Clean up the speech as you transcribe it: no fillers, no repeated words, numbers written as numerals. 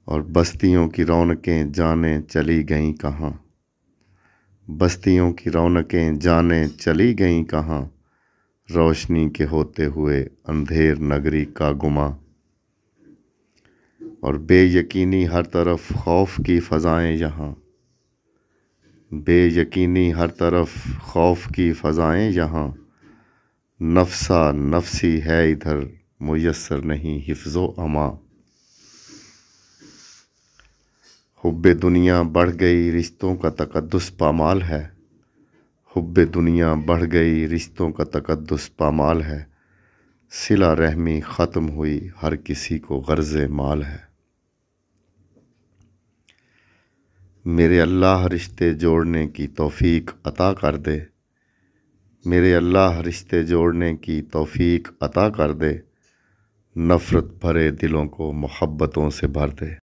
اور بستیوں کی رونقیں جانے چلی گئیں کہاں، بستیوں کی رونقیں جانے چلی گئیں کہاں، روشنی کے ہوتے ہوئے اندھیر نگری کا گماں، اور بے یقینی ہر طرف خوف کی فضائیں یہاں، بے یقینی ہر طرف خوف کی فضائیں یہاں، نفسا نفسی ہے ادھر میسر نہیں حفظ و امان، حب دنیا بڑھ گئی رشتوں کا تقدس پامال ہے، حب دنیا بڑھ گئی رشتوں کا تقدس پامال ہے، صلہ رحمی ختم ہوئی ہر کسی کو غرض مال ہے، میرے اللہ رشتے جوڑنے کی توفیق عطا کر دے، میرے اللہ رشتے جوڑنے کی توفیق عطا کر دے، نفرت بھرے دلوں کو محبتوں سے بھر دے۔